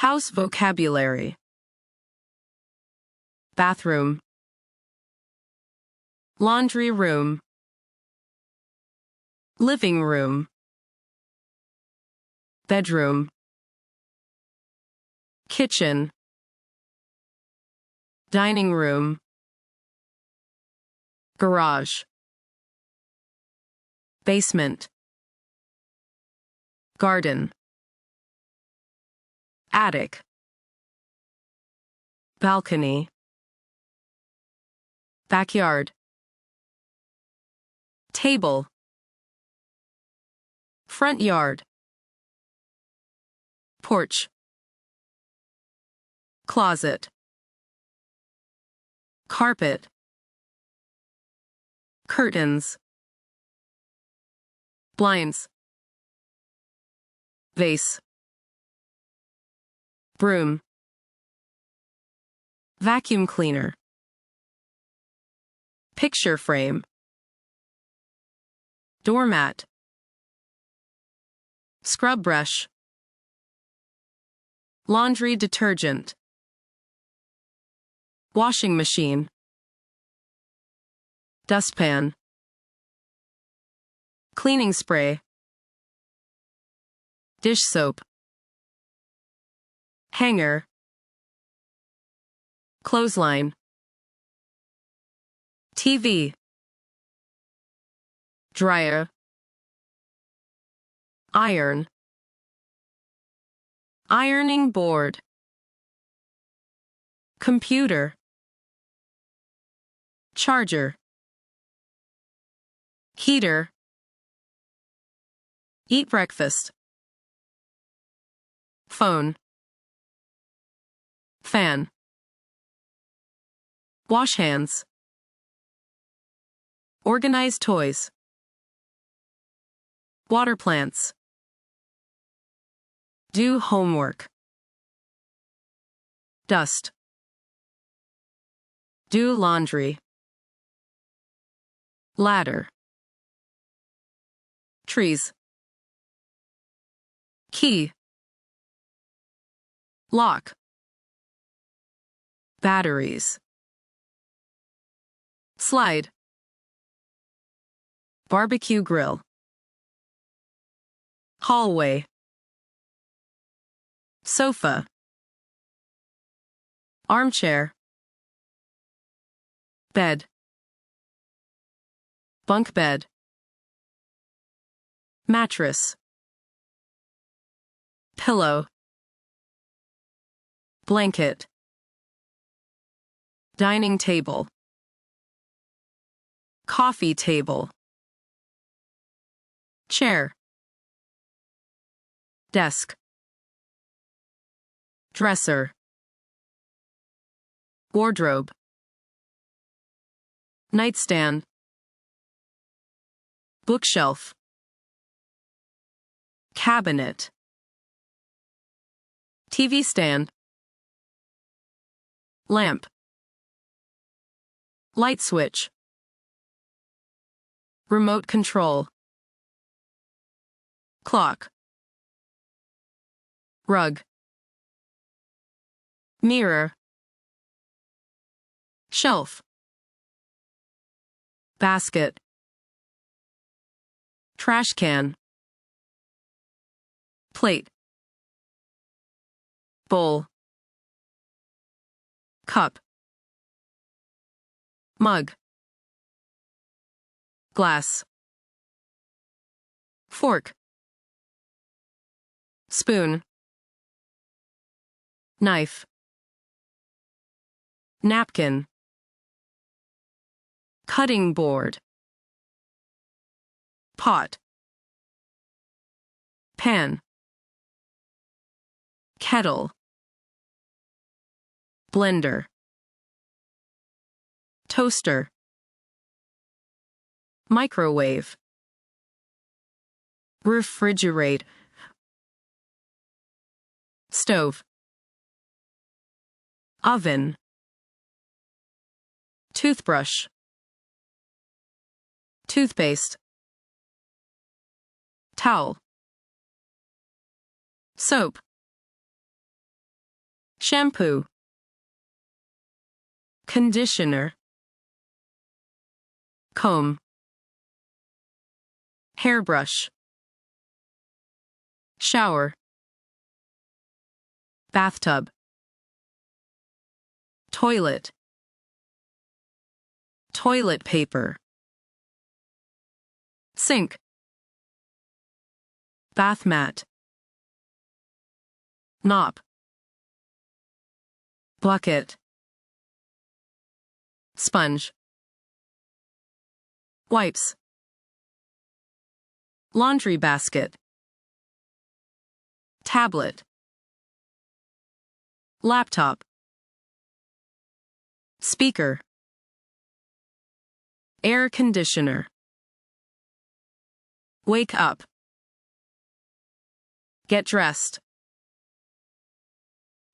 House vocabulary. Bathroom. Laundry room. Living room. Bedroom. Kitchen. Dining room. Garage. Basement. Garden. Attic. Balcony. Backyard. Table. Front yard. Porch. Closet. Carpet. Curtains. Blinds. Vase. Broom. Vacuum cleaner. Picture frame. Doormat. Scrub brush. Laundry detergent. Washing machine. Dustpan. Cleaning spray. Dish soap. Hanger. Clothesline. TV. Dryer. Iron. Ironing board. Computer. Charger. Heater. Eat breakfast. Phone. Fan. Wash hands. Organize toys. Water plants. Do homework. Dust. Do laundry. Ladder. Trees. Key. Lock. Batteries. Slide. Barbecue grill. Hallway. Sofa. Armchair. Bed. Bunk bed. Mattress. Pillow. Blanket. Dining table. Coffee table. Chair. Desk. Dresser. Wardrobe. Nightstand. Bookshelf. Cabinet. TV stand. Lamp. Light switch. Remote control. Clock. Rug. Mirror. Shelf. Basket. Trash can. Plate. Bowl. Cup. Mug. Glass. Fork. Spoon. Knife. Napkin. Cutting board. Pot. Pan. Kettle. Blender. Toaster. Microwave. Refrigerate. Stove. Oven. Toothbrush. Toothpaste. Towel. Soap. Shampoo. Conditioner. Comb. Hairbrush. Shower. Bathtub. Toilet. Toilet paper. Sink. Bath mat. Mop. Bucket. Sponge. Wipes. Laundry basket. Tablet. Laptop. Speaker. Air conditioner. Wake up. Get dressed.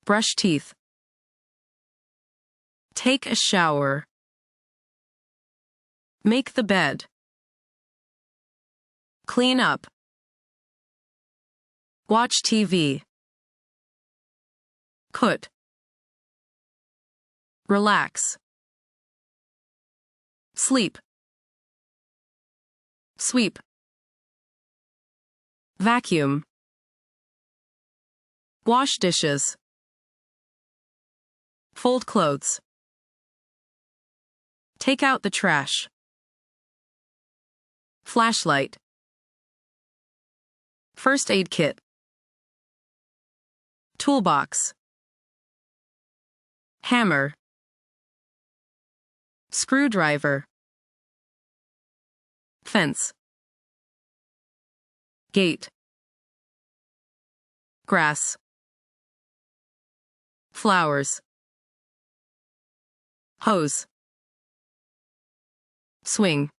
Brush teeth. Take a shower. Make the bed. Clean up. Watch TV. Cook. Relax. Sleep. Sweep. Vacuum. Wash dishes. Fold clothes. Take out the trash. Flashlight. First aid kit. Toolbox. Hammer. Screwdriver. Fence. Gate. Grass. Flowers. Hose. Swing.